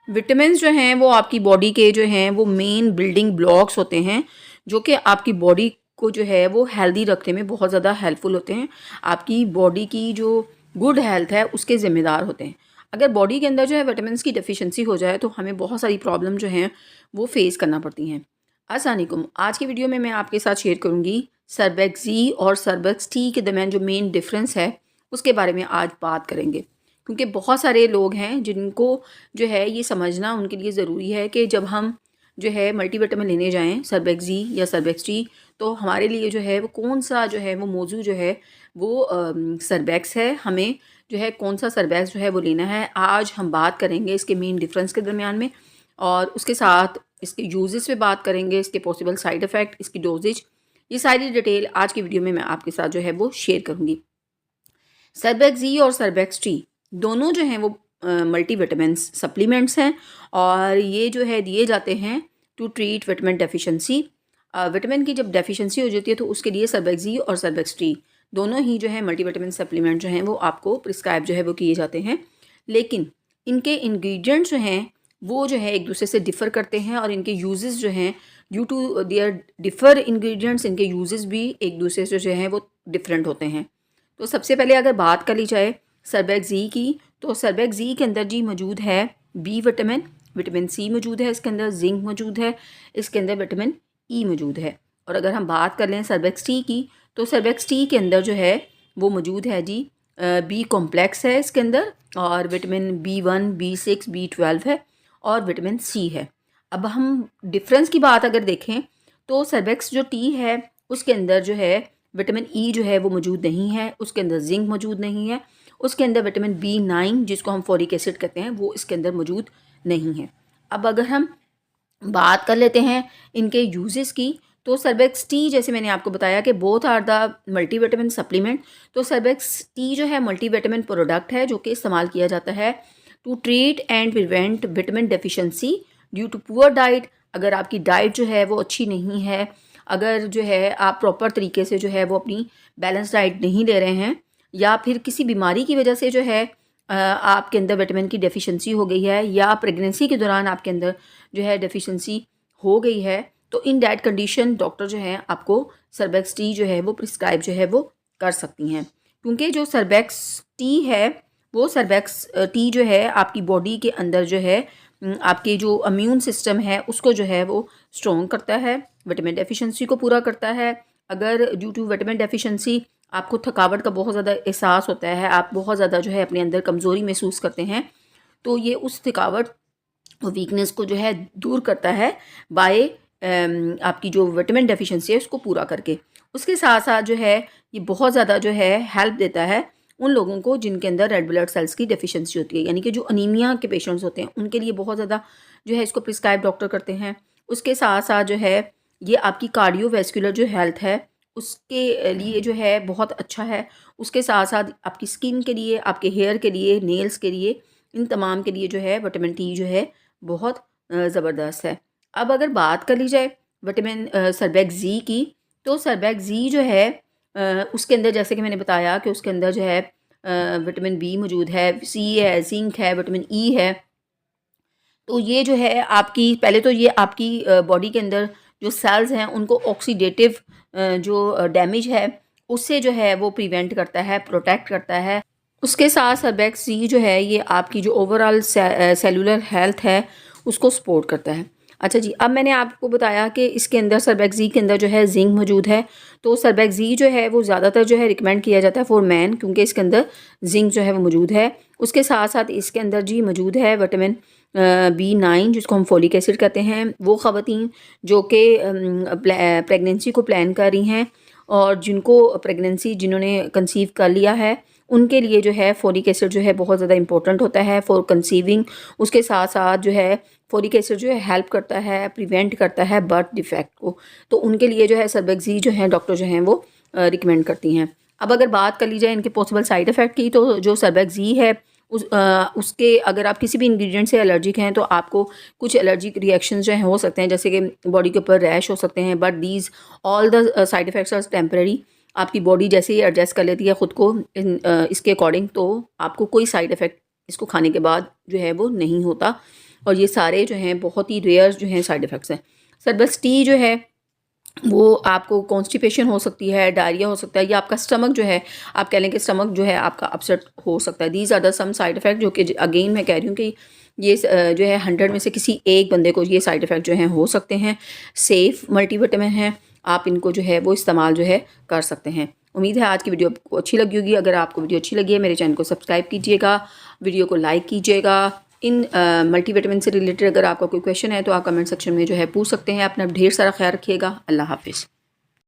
Vitamins जो हैं वो आपकी बॉडी के जो हैं वो मेन बिल्डिंग ब्लॉक्स होते हैं, जो कि आपकी बॉडी को जो है वो हेल्दी रखने में बहुत ज़्यादा हेल्पफुल होते हैं। आपकी बॉडी की जो गुड हेल्थ है उसके ज़िम्मेदार होते हैं। अगर बॉडी के अंदर जो है विटामिन्स की डेफिशिएंसी हो जाए तो हमें बहुत सारी प्रॉब्लम जो हैं वो फेस करना पड़ती हैं। अस्सलाम वालेकुम। आज की वीडियो में मैं आपके साथ शेयर करूँगी सर्बेक्सी और सर्बेक्स टी के दरमियान जो मेन डिफरेंस है उसके बारे में आज बात करेंगे। क्योंकि बहुत सारे लोग हैं जिनको जो है ये समझना उनके लिए ज़रूरी है कि जब हम जो है मल्टीविटामिन लेने जाएं सर्बेक्सी या सर्बेक्स टी, तो हमारे लिए जो है वो कौन सा जो है वो मौजू जो है वो सर्बेक्स है, हमें जो है कौन सा सर्बेक्स जो है वो लेना है। आज हम बात करेंगे इसके मेन डिफरेंस के दरमियान में, और उसके साथ इसके यूजेस पे बात करेंगे, इसके पॉसिबल साइड इफ़ेक्ट, इसकी डोजेज, ये सारी डिटेल आज की वीडियो में मैं आपके साथ जो है वो शेयर करूँगी। सर्बेक्सी और सर्बेक्स टी दोनों जो हैं वो मल्टीविटामिन्स सप्लीमेंट्स हैं, और ये जो है दिए जाते हैं to treat vitamin deficiency. Vitamin की जब डेफिशिएंसी हो जाती है तो उसके लिए सर्बेक्सी और सर्बेक्स टी दोनों ही जो है मल्टीविटामिन सप्लीमेंट जो हैं वो आपको प्रिस्क्राइब जो है वो किए जाते हैं। लेकिन इनके इंग्रेडिएंट्स जो हैं वो जो है एक दूसरे से डिफ़र करते हैं, और इनके यूजेस जो हैं due to their differ ingredients, इनके यूजेस भी एक दूसरे से जो है वो डिफरेंट होते हैं। तो सबसे पहले अगर बात कर ली जाए सर्बेक्सी की, तो सर्बेक्सी के अंदर जी मौजूद है बी विटामिन, विटामिन सी मौजूद है, इसके अंदर जिंक मौजूद है, इसके अंदर विटामिन ई मौजूद है। और अगर हम बात कर लें सर्बेक्स टी की, तो सर्बेक्स टी के अंदर जो है वो मौजूद है जी बी कॉम्प्लेक्स है इसके अंदर, और विटामिन B1, B6, B12 है, और विटामिन सी है। अब हम डिफरेंस की बात अगर देखें तो सर्बेक्स जो टी है उसके अंदर जो है विटामिन ई जो है वो मौजूद नहीं है, उसके अंदर जिंक मौजूद नहीं है, उसके अंदर विटामिन B9 जिसको हम फोलिक एसिड कहते हैं वो इसके अंदर मौजूद नहीं है। अब अगर हम बात कर लेते हैं इनके यूजेस की, तो सर्बेक्स टी जैसे मैंने आपको बताया कि both are the multivitamin supplement. तो सर्बेक्स टी जो है मल्टीविटामिन प्रोडक्ट है जो कि इस्तेमाल किया जाता है to treat and prevent vitamin deficiency due to poor diet. अगर आपकी डाइट जो है वो अच्छी नहीं है, अगर जो है आप प्रॉपर तरीके से जो है वो अपनी बैलेंस डाइट नहीं ले रहे हैं, या फिर किसी बीमारी की वजह से जो है आपके अंदर विटामिन की डेफिशिएंसी हो गई है, या प्रेगनेंसी के दौरान आपके अंदर जो है डेफिशिएंसी हो गई है, तो इन दैट कंडीशन डॉक्टर जो है आपको सर्बेक्स टी जो है वो प्रिस्क्राइब जो है वो कर सकती हैं। क्योंकि जो सर्बेक्स टी है वो सर्बेक्स टी जो है आपकी बॉडी के अंदर जो है आपके जो इम्यून सिस्टम है उसको जो है वो स्ट्रॉन्ग करता है, विटामिन डेफिशिएंसी को पूरा करता है। अगर ड्यू टू विटामिन डेफिशिएंसी आपको थकावट का बहुत ज़्यादा एहसास होता है, आप बहुत ज़्यादा जो है अपने अंदर कमज़ोरी महसूस करते हैं, तो ये उस थकावट और वीकनेस को जो है दूर करता है बाय आपकी जो विटामिन डेफिशिएंसी है उसको पूरा करके। उसके साथ साथ जो है ये बहुत ज़्यादा जो है हेल्प देता है उन लोगों को जिनके अंदर रेड ब्लड सेल्स की डेफिशिएंसी होती है, यानी कि जो अनीमिया के पेशेंट्स होते हैं उनके लिए बहुत ज़्यादा जो है इसको प्रिस्क्राइब डॉक्टर करते हैं। उसके साथ साथ जो है ये आपकी कार्डियोवैस्कुलर जो हेल्थ है उसके लिए जो है बहुत अच्छा है। उसके साथ साथ आपकी स्किन के लिए, आपके हेयर के लिए, नेल्स के लिए, इन तमाम के लिए जो है विटामिन टी जो है बहुत ज़बरदस्त है। अब अगर बात कर ली जाए विटामिन सर्बेक्स जी की, तो सर्बेक्स जी जो है उसके अंदर जैसे कि मैंने बताया कि उसके अंदर जो है विटामिन बी मौजूद है, सी है, जिंक है, विटामिन ई है। तो ये जो है आपकी पहले तो ये आपकी बॉडी के अंदर जो सेल्स हैं उनको ऑक्सीडेटिव जो डैमेज है उससे जो है वो प्रिवेंट करता है, प्रोटेक्ट करता है। उसके साथ सर्बेक्स सी जो है ये आपकी जो ओवरऑल सेलुलर हेल्थ है उसको सपोर्ट करता है। अच्छा जी, अब मैंने आपको बताया कि इसके अंदर सर्बेक्स जी के अंदर जो है जिंक मौजूद है, तो सर्बेक्स जी जो है वो ज़्यादातर जो है रिकमेंड किया जाता है फॉर मैन, क्योंकि इसके अंदर जिंक जो है वो मौजूद है। उसके साथ साथ इसके अंदर जी मौजूद है विटामिन B9 जिसको हम फोलिक एसिड कहते हैं। वो ख़वातीन जो कि प्रेगनेंसी को प्लान कर रही हैं और जिनको प्रेगनेंसी जिन्होंने कंसीव कर लिया है उनके लिए जो है फोलिक एसिड जो है बहुत ज़्यादा इंपॉर्टेंट होता है फॉर कंसीविंग। उसके साथ साथ जो है फोलिक एसिड जो है हेल्प करता है, प्रिवेंट करता है बर्थ डिफेक्ट को, तो उनके लिए जो है सर्बेक्सी जो है डॉक्टर जो हैं वो रिकमेंड करती हैं। अब अगर बात कर ली जाए इनके पॉसिबल साइड इफ़ेक्ट की, तो जो सर्बेक्सी है उसके अगर आप किसी भी इंग्रेडिएंट से एलर्जिक हैं तो आपको कुछ एलर्जिक रिएक्शंस जो हैं हो सकते हैं, जैसे कि बॉडी के ऊपर रैश हो सकते हैं, but these all the side effects are temporary. आपकी बॉडी जैसे ही एडजस्ट कर लेती है ख़ुद को इसके अकॉर्डिंग, तो आपको कोई साइड इफ़ेक्ट इसको खाने के बाद जो है वो नहीं होता। और ये सारे जो हैं बहुत ही रेयर जो हैं साइड इफ़ेक्ट्स हैं। सरबस टी जो है वो आपको कॉन्स्टिपेशन हो सकती है, डायरिया हो सकता है, या आपका स्टमक जो है, आप कह लें कि स्टमक जो है आपका अपसेट हो सकता है। These are the some side effect जो कि अगेन मैं कह रही हूँ कि ये जो है 100 में से किसी एक बंदे को ये साइड इफ़ेक्ट जो हैं हो सकते हैं। सेफ़ मल्टीविटामिन हैं, आप इनको जो है वो इस्तेमाल जो है कर सकते हैं। उम्मीद है आज की वीडियो आपको अच्छी लगी होगी। अगर आपको वीडियो अच्छी लगी है मेरे चैनल को सब्सक्राइब कीजिएगा, वीडियो को लाइक कीजिएगा। इन मल्टीविटामिन से रिलेटेड अगर आपका कोई क्वेश्चन है तो आप कमेंट सेक्शन में जो है पूछ सकते हैं। अपना ढेर सारा ख्याल रखिएगा। अल्लाह हाफ़िज़।